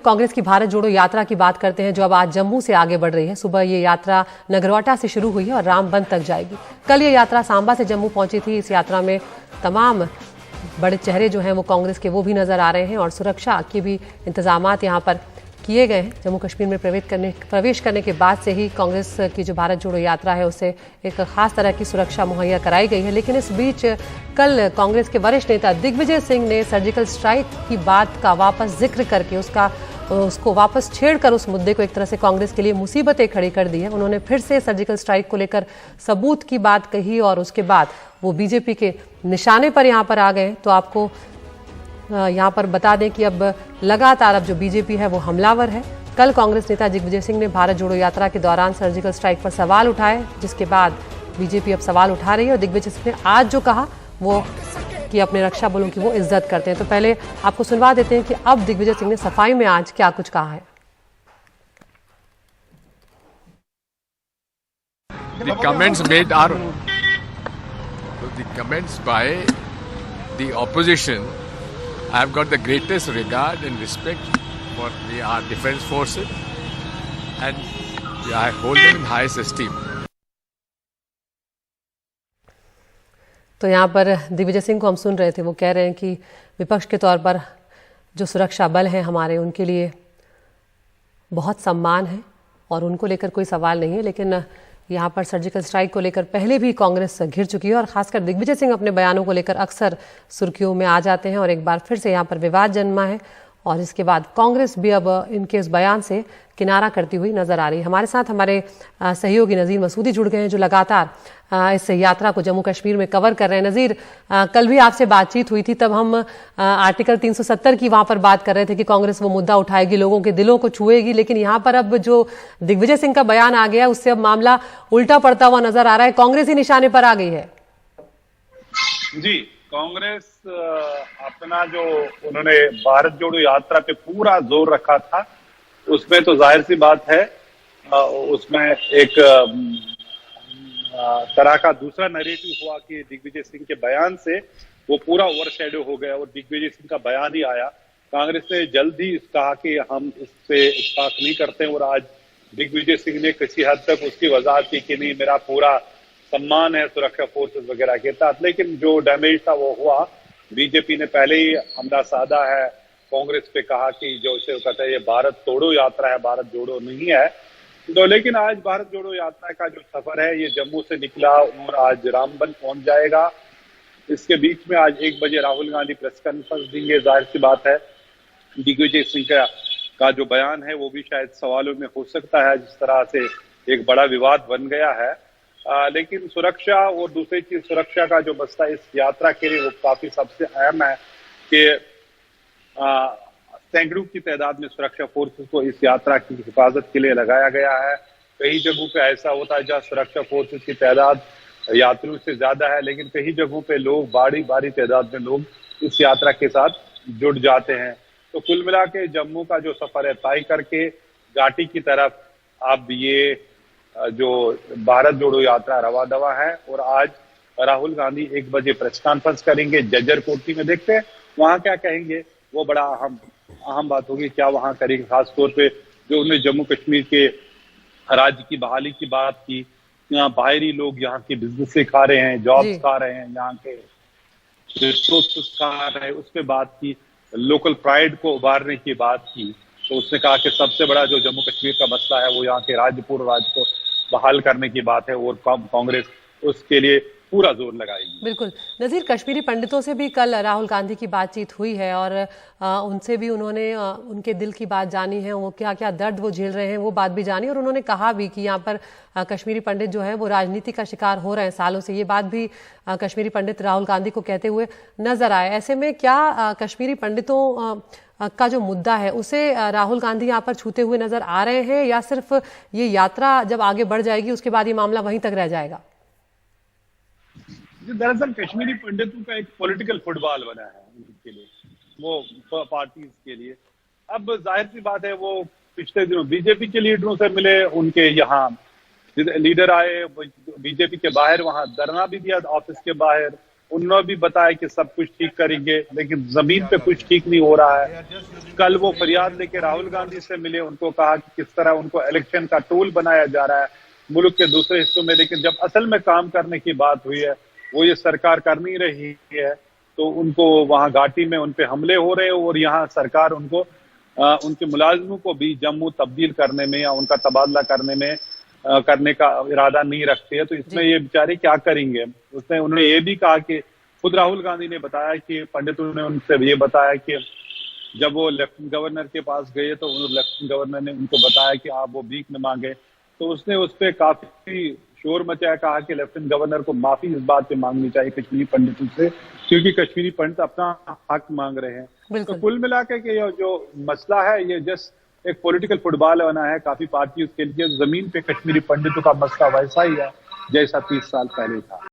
कांग्रेस की भारत जोड़ो यात्रा की बात करते हैं, जो अब आज जम्मू से आगे बढ़ रही है। सुबह ये यात्रा नगरवाटा से शुरू हुई है और रामबन तक जाएगी। कल ये यात्रा सांबा से जम्मू पहुंची थी। इस यात्रा में तमाम बड़े चेहरे जो हैं वो कांग्रेस के, वो भी नजर आ रहे हैं और सुरक्षा के भी इंतजामात यहाँ पर किए गए हैं। जम्मू कश्मीर में प्रवेश करने के बाद से ही कांग्रेस की जो भारत जोड़ो यात्रा है उसे एक खास तरह की सुरक्षा मुहैया कराई गई है। लेकिन इस बीच कल कांग्रेस के वरिष्ठ नेता दिग्विजय सिंह ने सर्जिकल स्ट्राइक की बात का वापस जिक्र करके उसको वापस छेड़कर उस मुद्दे को एक तरह से कांग्रेस के लिए मुसीबतें खड़ी कर दी है। उन्होंने फिर से सर्जिकल स्ट्राइक को लेकर सबूत की बात कही और उसके बाद वो बीजेपी के निशाने पर यहाँ पर आ गए। तो आपको यहाँ पर बता दें कि अब लगातार अब जो बीजेपी है वो हमलावर है। कल कांग्रेस नेता दिग्विजय सिंह ने भारत जोड़ो यात्रा के दौरान सर्जिकल स्ट्राइक पर सवाल उठाए, जिसके बाद बीजेपी अब सवाल उठा रही है। और दिग्विजय सिंह ने आज जो कहा वो कि अपने रक्षा बलों की वो इज्जत करते हैं। तो पहले आपको सुनवा देते हैं कि अब दिग्विजय सिंह ने सफाई में आज क्या कुछ कहा है। The comments made are the comments by the opposition. I have got the greatest regard and respect for our defense forces and I hold them in highest esteem. तो यहाँ पर दिग्विजय सिंह को हम सुन रहे थे, वो कह रहे हैं कि विपक्ष के तौर पर जो सुरक्षा बल हैं हमारे, उनके लिए बहुत सम्मान है और उनको लेकर कोई सवाल नहीं है। लेकिन यहाँ पर सर्जिकल स्ट्राइक को लेकर पहले भी कांग्रेस घिर चुकी है और खासकर दिग्विजय सिंह अपने बयानों को लेकर अक्सर सुर्खियों में आ जाते हैं और एक बार फिर से यहाँ पर विवाद जन्मा है। और इसके बाद कांग्रेस भी अब इनके इस बयान से किनारा करती हुई नजर आ रही है। हमारे साथ हमारे सहयोगी नज़ीर मसूदी जुड़ गए हैं, जो लगातार इस यात्रा को जम्मू कश्मीर में कवर कर रहे हैं। नज़ीर, कल भी आपसे बातचीत हुई थी, तब हम आर्टिकल 370 की वहां पर बात कर रहे थे कि कांग्रेस वो मुद्दा उठाएगी, लोगों के दिलों को छुएगी। लेकिन यहाँ पर अब जो दिग्विजय सिंह का बयान आ गया, उससे अब मामला उल्टा पड़ता हुआ नजर आ रहा है। कांग्रेस ही निशाने पर आ गई है। जी, कांग्रेस अपना जो उन्होंने भारत जोड़ो यात्रा पे पूरा जोर रखा था, उसमें तो जाहिर सी बात है उसमें एक तरह का दूसरा नैरेटिव हुआ कि दिग्विजय सिंह के बयान से वो पूरा ओवरशैडो हो गया और दिग्विजय सिंह का बयान ही आया। कांग्रेस ने जल्दी कहा कि हम इससे इत्तेफाक नहीं करते और आज दिग्विजय सिंह ने किसी हद तक उसकी वजाहत की कि नहीं, मेरा पूरा सम्मान है सुरक्षा फोर्सेस वगैरह के साथ। लेकिन जो डैमेज था वो हुआ। बीजेपी ने पहले ही हमला साधा है, कांग्रेस पे कहा कि जो इसे कहते हैं ये भारत तोड़ो यात्रा है, भारत जोड़ो नहीं है। तो लेकिन आज भारत जोड़ो यात्रा का जो सफर है ये जम्मू से निकला और आज रामबन पहुंच जाएगा। इसके बीच में आज 1 बजे राहुल गांधी प्रेस कॉन्फ्रेंस देंगे। जाहिर सी बात है दिग्विजय सिंह का जो बयान है वो भी शायद सवालों में हो सकता है, जिस तरह से एक बड़ा विवाद बन गया है। लेकिन सुरक्षा और दूसरी चीज, सुरक्षा का जो मसला इस यात्रा के लिए वो काफी सबसे अहम है कि सैकड़ों की तादाद में सुरक्षा फोर्सेस को इस यात्रा की हिफाजत के लिए लगाया गया है। कई जगहों पे ऐसा होता है जहाँ सुरक्षा फोर्सेस की तादाद यात्रियों से ज्यादा है, लेकिन कई जगहों पे लोग भारी तादाद में लोग इस यात्रा के साथ जुड़ जाते हैं। तो कुल मिला के जम्मू का जो सफर है तय करके घाटी की तरफ अब ये जो भारत जोड़ो यात्रा रवा दवा है। और आज राहुल गांधी 1 बजे प्रेस कॉन्फ्रेंस करेंगे जज्जर कोठी में। देखते हैं वहां क्या कहेंगे, वो बड़ा अहम बात होगी क्या वहां करेंगे। खासतौर पे जो उन्होंने जम्मू कश्मीर के राज्य की बहाली की बात की, यहाँ बाहरी लोग यहाँ के बिजनेस से खा रहे हैं, जॉब्स खा रहे हैं, यहाँ के रिसोर्सेस खा रहे हैं, उस पर बात की, लोकल प्राइड को उभारने की बात की। तो उसने कहा कि सबसे बड़ा जो जम्मू कश्मीर का मसला है वो यहाँ के पूर्व राज्य को बहाल करने की बात है और कांग्रेस उसके लिए पूरा जोर लगाएगी। बिल्कुल नज़ीर, कश्मीरी पंडितों से भी कल राहुल गांधी की बातचीत हुई है और उनसे भी उन्होंने उनके दिल की बात जानी है, वो क्या क्या दर्द वो झेल रहे हैं वो बात भी जानी। और उन्होंने कहा भी कि यहाँ पर कश्मीरी पंडित जो है वो राजनीति का शिकार हो रहे हैं सालों से। ये बात भी कश्मीरी पंडित राहुल गांधी को कहते हुए नजर आए। ऐसे में क्या कश्मीरी पंडितों का जो मुद्दा है उसे राहुल गांधी यहाँ पर छूते हुए नजर आ रहे हैं, या सिर्फ ये यात्रा जब आगे बढ़ जाएगी उसके बाद ये मामला वहीं तक रह जाएगा? दरअसल कश्मीरी पंडितों का एक पॉलिटिकल फुटबॉल बना है उनके लिए, वो पार्टीज के लिए। अब जाहिर सी बात है वो पिछले दिनों बीजेपी के लीडरों से मिले, उनके यहाँ लीडर आए बीजेपी के बाहर, वहां धरना भी दिया ऑफिस के बाहर उन्होंने भी बताया कि सब कुछ ठीक करेंगे, लेकिन जमीन पे कुछ ठीक नहीं हो रहा है। कल वो फरियाद लेके राहुल गांधी से मिले, उनको कहा कि किस तरह उनको इलेक्शन का टूल बनाया जा रहा है मुल्क के दूसरे हिस्सों में, लेकिन जब असल में काम करने की बात हुई है वो ये सरकार कर नहीं रही है, तो उनको वहां घाटी में उन पे हमले हो रहे हैं और यहाँ सरकार उनको उनके मुलाजिमों को भी जम्मू तब्दील करने में या उनका तबादला करने का इरादा नहीं रखती है। तो इसमें ये बेचारे क्या करेंगे। उन्होंने ये भी कहा कि खुद राहुल गांधी ने बताया कि पंडितों ने उनसे ये बताया कि जब वो लेफ्टिनेंट गवर्नर के पास गए तो लेफ्टिनेंट गवर्नर ने उनको बताया कि आप वो भीख न मांगे, तो उसने उस पर काफी शोर मचाया, कहा कि लेफ्टिनेंट गवर्नर को माफी इस बात पे मांगनी चाहिए कश्मीरी पंडितों से, क्योंकि कश्मीरी पंडित अपना हक मांग रहे हैं। तो कुल मिलाकर के ये जो मसला है ये जस्ट एक पॉलिटिकल फुटबॉल बना है काफी पार्टियों के लिए। जमीन पे कश्मीरी पंडितों का मसला वैसा ही है जैसा 30 साल पहले था।